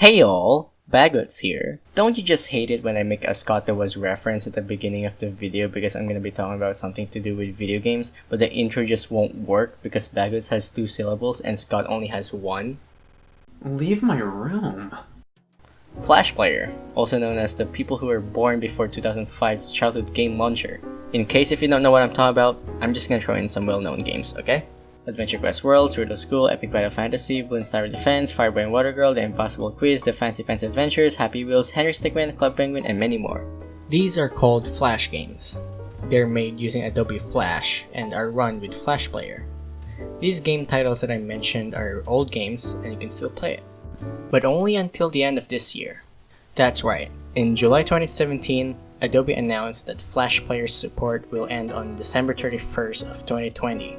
Hey all, Baglets here. Don't you just hate it when I make a Scott that was referenced at the beginning of the video because I'm gonna be talking about something to do with video games, but the intro just won't work because Baglets has 2 syllables and Scott only has 1? Leave my room. Flash Player, also known as the people who were born before 2005's childhood game launcher. In case if you don't know what I'm talking about, I'm just gonna throw in some well-known games, okay? Adventure Quest Worlds, Riddle School, Epic Battle Fantasy, Bloons Tower Defense, Fireboy and Water Girl, The Impossible Quiz, The Fancy Pants Adventures, Happy Wheels, Henry Stickmin, Club Penguin, and many more. These are called Flash games. They're made using Adobe Flash and are run with Flash Player. These game titles that I mentioned are old games and you can still play it. But only until the end of this year. That's right, in July 2017, Adobe announced that Flash Player support will end on December 31st of 2020.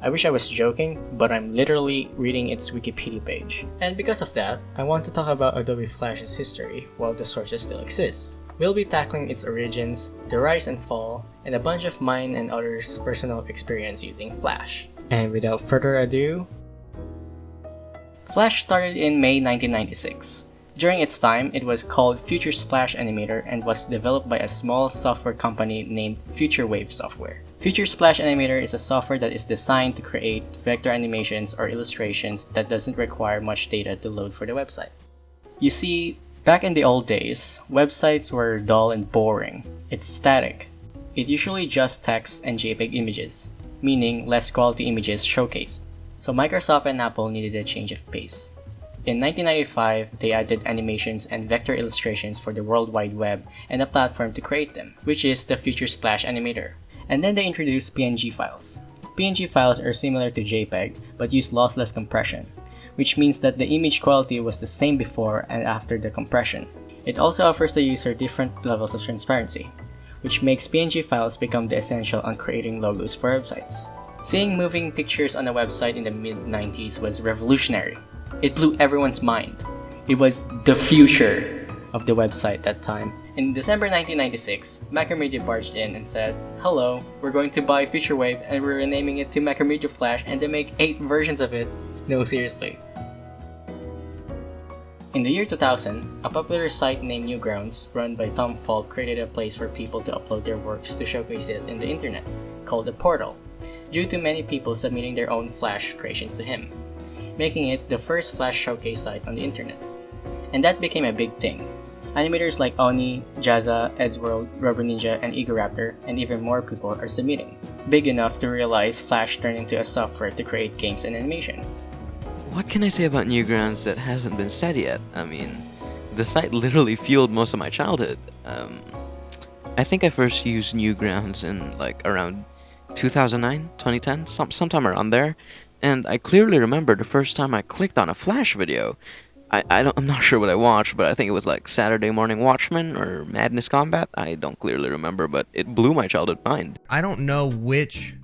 I wish I was joking, but I'm literally reading its Wikipedia page. And because of that, I want to talk about Adobe Flash's history while the sources still exist. We'll be tackling its origins, the rise and fall, and a bunch of mine and others' personal experience using Flash. And without further ado, Flash started in May 1996. During its time, it was called Future Splash Animator and was developed by a small software company named Future Wave Software. Future Splash Animator is a software that is designed to create vector animations or illustrations that doesn't require much data to load for the website. You see, back in the old days, websites were dull and boring. It's static. It usually just text and JPEG images, meaning less quality images showcased. So Microsoft and Apple needed a change of pace. In 1995, they added animations and vector illustrations for the World Wide Web and a platform to create them, which is the Future Splash Animator. And then they introduced PNG files. PNG files are similar to JPEG, but use lossless compression, which means that the image quality was the same before and after the compression. It also offers the user different levels of transparency, which makes PNG files become the essential on creating logos for websites. Seeing moving pictures on a website in the mid-90s was revolutionary. It blew everyone's mind. It was the future of the website at that time. In December 1996, Macromedia barged in and said, "Hello, we're going to buy Future Wave and we're renaming it to Macromedia Flash and they make 8 versions of it." No, seriously. In the year 2000, a popular site named Newgrounds, run by Tom Falk, created a place for people to upload their works to showcase it in the internet, called the Portal, due to many people submitting their own Flash creations to him, making it the first Flash showcase site on the internet. And that became a big thing. Animators like Oni, Jazza, Eddsworld, Rubber Ninja, and Egoraptor, and even more people are submitting. Big enough to realize Flash turned into a software to create games and animations. What can I say about Newgrounds that hasn't been said yet? I mean, the site literally fueled most of my childhood. I think I first used Newgrounds in around 2009, 2010, sometime around there. And I clearly remember the first time I clicked on a Flash video. I'm not sure what I watched, but I think it was like Saturday Morning Watchmen or Madness Combat. I don't clearly remember, but it blew my childhood mind. I don't know which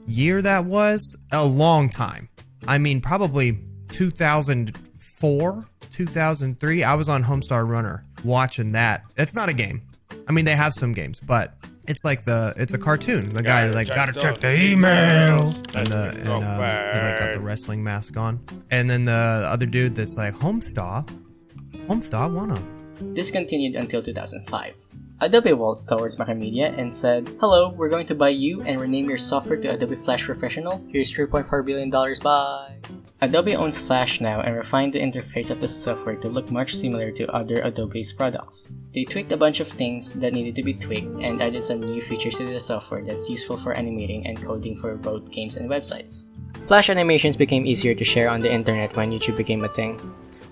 year that was. A long time. I mean, probably 2004, 2003. I was on Homestar Runner watching that. It's not a game. I mean, they have some games, but it's a cartoon. The guy gotta check the email, and he's got the wrestling mask on, and then the other dude that's like Homestar wanna. This continued until 2005. Adobe waltzed towards Macromedia and said, "Hello, we're going to buy you and rename your software to Adobe Flash Professional. Here's $3.4 billion, bye." Adobe owns Flash now and refined the interface of the software to look much similar to other Adobe's products. They tweaked a bunch of things that needed to be tweaked and added some new features to the software that's useful for animating and coding for both games and websites. Flash animations became easier to share on the internet when YouTube became a thing.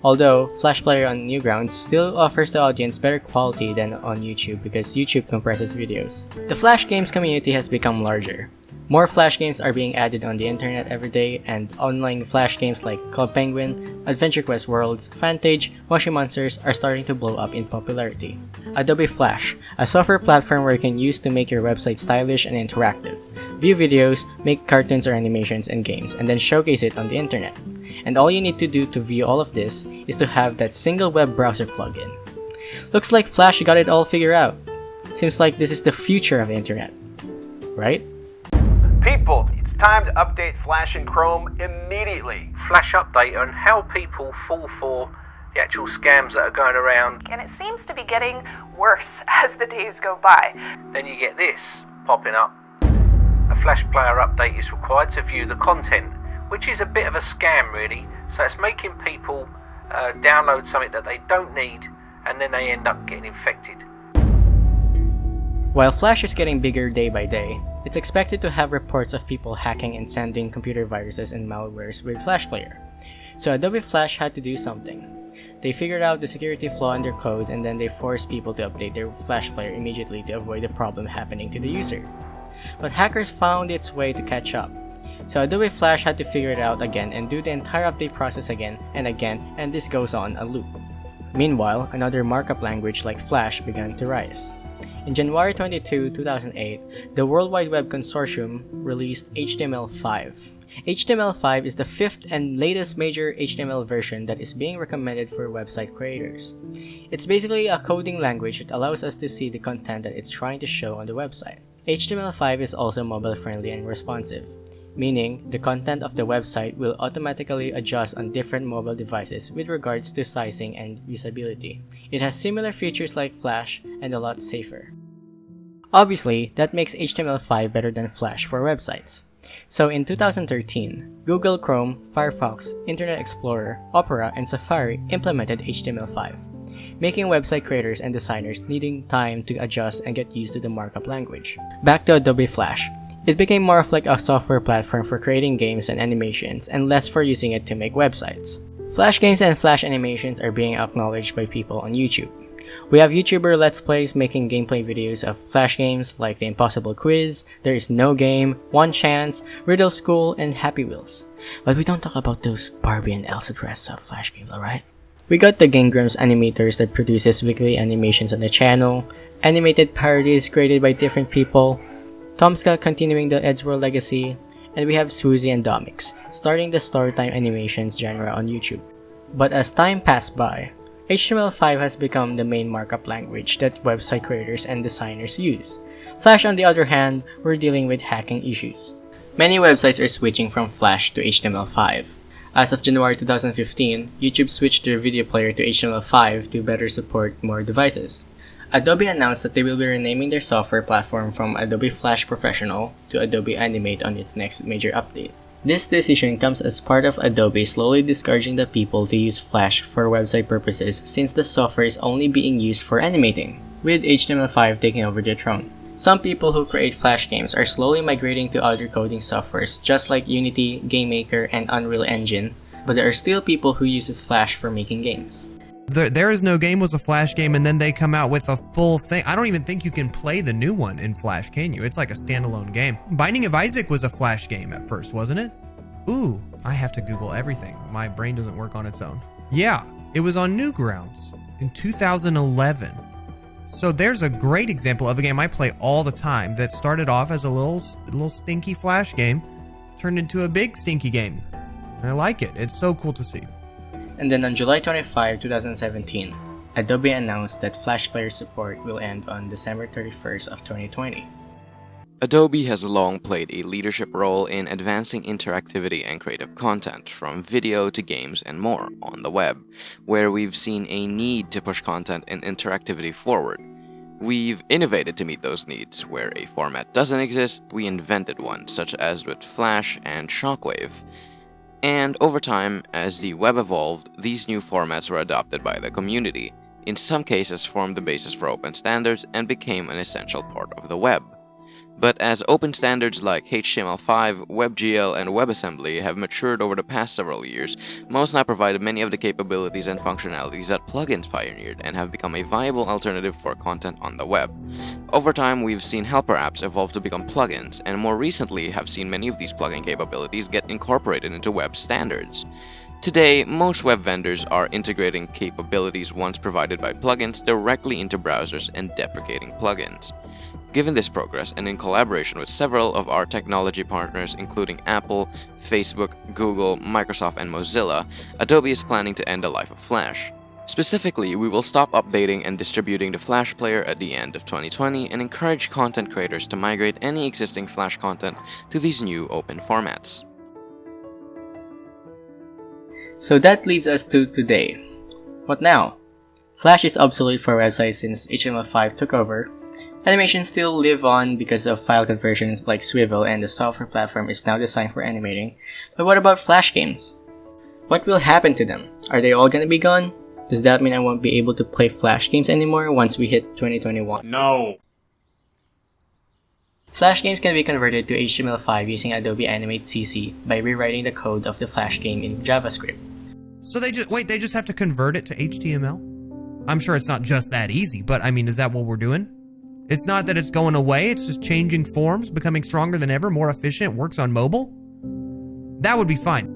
Although, Flash Player on Newgrounds still offers the audience better quality than on YouTube because YouTube compresses videos. The Flash games community has become larger. More Flash games are being added on the internet every day, and online Flash games like Club Penguin, Adventure Quest Worlds, Fantage, Moshi Monsters are starting to blow up in popularity. Adobe Flash, a software platform where you can use to make your website stylish and interactive, view videos, make cartoons or animations and games, and then showcase it on the internet. And all you need to do to view all of this is to have that single web browser plugin. Looks like Flash got it all figured out. Seems like this is the future of the internet, right? People, it's time to update Flash and Chrome immediately. Flash update on how people fall for the actual scams that are going around. And it seems to be getting worse as the days go by. Then you get this popping up. A Flash player update is required to view the content, which is a bit of a scam really. So it's making people download something that they don't need, and then they end up getting infected. While Flash is getting bigger day by day, it's expected to have reports of people hacking and sending computer viruses and malwares with Flash Player. So Adobe Flash had to do something. They figured out the security flaw in their codes, and then they forced people to update their Flash Player immediately to avoid the problem happening to the user. But hackers found its way to catch up. So Adobe Flash had to figure it out again and do the entire update process again, and this goes on a loop. Meanwhile, another markup language like Flash began to rise. In January 22, 2008, the World Wide Web Consortium released HTML5. HTML5 is the fifth and latest major HTML version that is being recommended for website creators. It's basically a coding language that allows us to see the content that it's trying to show on the website. HTML5 is also mobile friendly and responsive, meaning the content of the website will automatically adjust on different mobile devices with regards to sizing and usability. It has similar features like Flash and a lot safer. Obviously, that makes HTML5 better than Flash for websites. So in 2013, Google Chrome, Firefox, Internet Explorer, Opera, and Safari implemented HTML5, making website creators and designers needing time to adjust and get used to the markup language. Back to Adobe Flash. It became more of like a software platform for creating games and animations, and less for using it to make websites. Flash games and Flash animations are being acknowledged by people on YouTube. We have YouTuber Let's Plays making gameplay videos of Flash games like The Impossible Quiz, There Is No Game, One Chance, Riddle School, and Happy Wheels. But we don't talk about those Barbie and Elsa dress Flash games, alright? We got the Game Grumps animators that produces weekly animations on the channel, animated parodies created by different people, Tomska continuing the Eddsworld legacy, and we have Swoozie and Domix, starting the storytime animations genre on YouTube. But as time passed by, HTML5 has become the main markup language that website creators and designers use. Flash, on the other hand, we're dealing with hacking issues. Many websites are switching from Flash to HTML5. As of January 2015, YouTube switched their video player to HTML5 to better support more devices. Adobe announced that they will be renaming their software platform from Adobe Flash Professional to Adobe Animate on its next major update. This decision comes as part of Adobe slowly discouraging the people to use Flash for website purposes, since the software is only being used for animating, with HTML5 taking over the throne. Some people who create Flash games are slowly migrating to other coding softwares just like Unity, GameMaker, and Unreal Engine, but there are still people who uses Flash for making games. There Is No Game was a Flash game, and then they come out with a full thing. I don't even think you can play the new one in Flash, can you? It's like a standalone game. Binding of Isaac was a Flash game at first, wasn't it? Ooh, I have to Google everything. My brain doesn't work on its own. Yeah, it was on Newgrounds in 2011. So there's a great example of a game I play all the time that started off as a little stinky Flash game, turned into a big stinky game. And I like it. It's so cool to see. And then on July 25, 2017, Adobe announced that Flash Player support will end on December 31st of 2020. Adobe has long played a leadership role in advancing interactivity and creative content, from video to games and more, on the web, where we've seen a need to push content and interactivity forward. We've innovated to meet those needs. Where a format doesn't exist, we invented one, such as with Flash and Shockwave. And over time, as the web evolved, these new formats were adopted by the community, in some cases formed the basis for open standards and became an essential part of the web. But as open standards like HTML5, WebGL, and WebAssembly have matured over the past several years, most now provide many of the capabilities and functionalities that plugins pioneered and have become a viable alternative for content on the web. Over time, we've seen helper apps evolve to become plugins, and more recently have seen many of these plugin capabilities get incorporated into web standards. Today, most web vendors are integrating capabilities once provided by plugins directly into browsers and deprecating plugins. Given this progress, and in collaboration with several of our technology partners including Apple, Facebook, Google, Microsoft, and Mozilla, Adobe is planning to end the life of Flash. Specifically, we will stop updating and distributing the Flash player at the end of 2020 and encourage content creators to migrate any existing Flash content to these new open formats. So that leads us to today. What now? Flash is obsolete for websites since HTML5 took over. Animations still live on because of file conversions like Swivel, and the software platform is now designed for animating. But what about Flash games? What will happen to them? Are they all gonna be gone? Does that mean I won't be able to play Flash games anymore once we hit 2021? No. Flash games can be converted to HTML5 using Adobe Animate CC by rewriting the code of the Flash game in JavaScript. So they just have to convert it to HTML? I'm sure it's not just that easy, but I mean, is that what we're doing? It's not that it's going away, it's just changing forms, becoming stronger than ever, more efficient, works on mobile? That would be fine.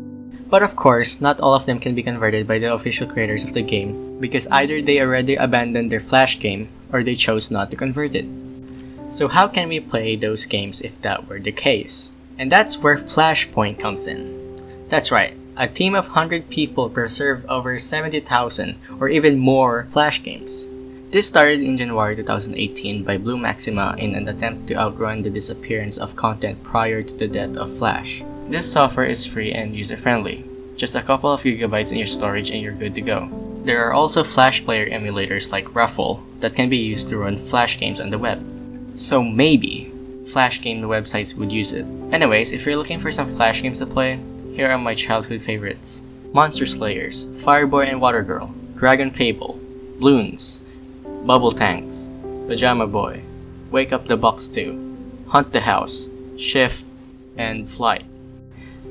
But of course, not all of them can be converted by the official creators of the game, because either they already abandoned their Flash game, or they chose not to convert it. So how can we play those games if that were the case? And that's where Flashpoint comes in. That's right, a team of 100 people preserve over 70,000 or even more Flash games. This started in January 2018 by Blue Maxima in an attempt to outrun the disappearance of content prior to the death of Flash. This software is free and user-friendly. Just a couple of gigabytes in your storage and you're good to go. There are also Flash player emulators like Ruffle that can be used to run Flash games on the web. So maybe Flash game websites would use it. Anyways, if you're looking for some Flash games to play, here are my childhood favorites. Monster Slayers, Fireboy and Water Girl, Dragon Fable, Bloons, Bubble Tanks, Pajama Boy, Wake Up the Box 2, Hunt the House, Shift, and Flight.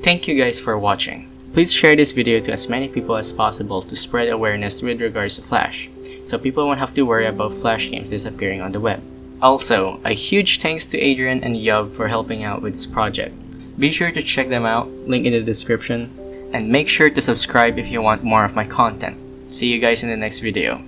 Thank you guys for watching. Please share this video to as many people as possible to spread awareness with regards to Flash, so people won't have to worry about Flash games disappearing on the web. Also, a huge thanks to Adrian and Yub for helping out with this project. Be sure to check them out, link in the description, and make sure to subscribe if you want more of my content. See you guys in the next video.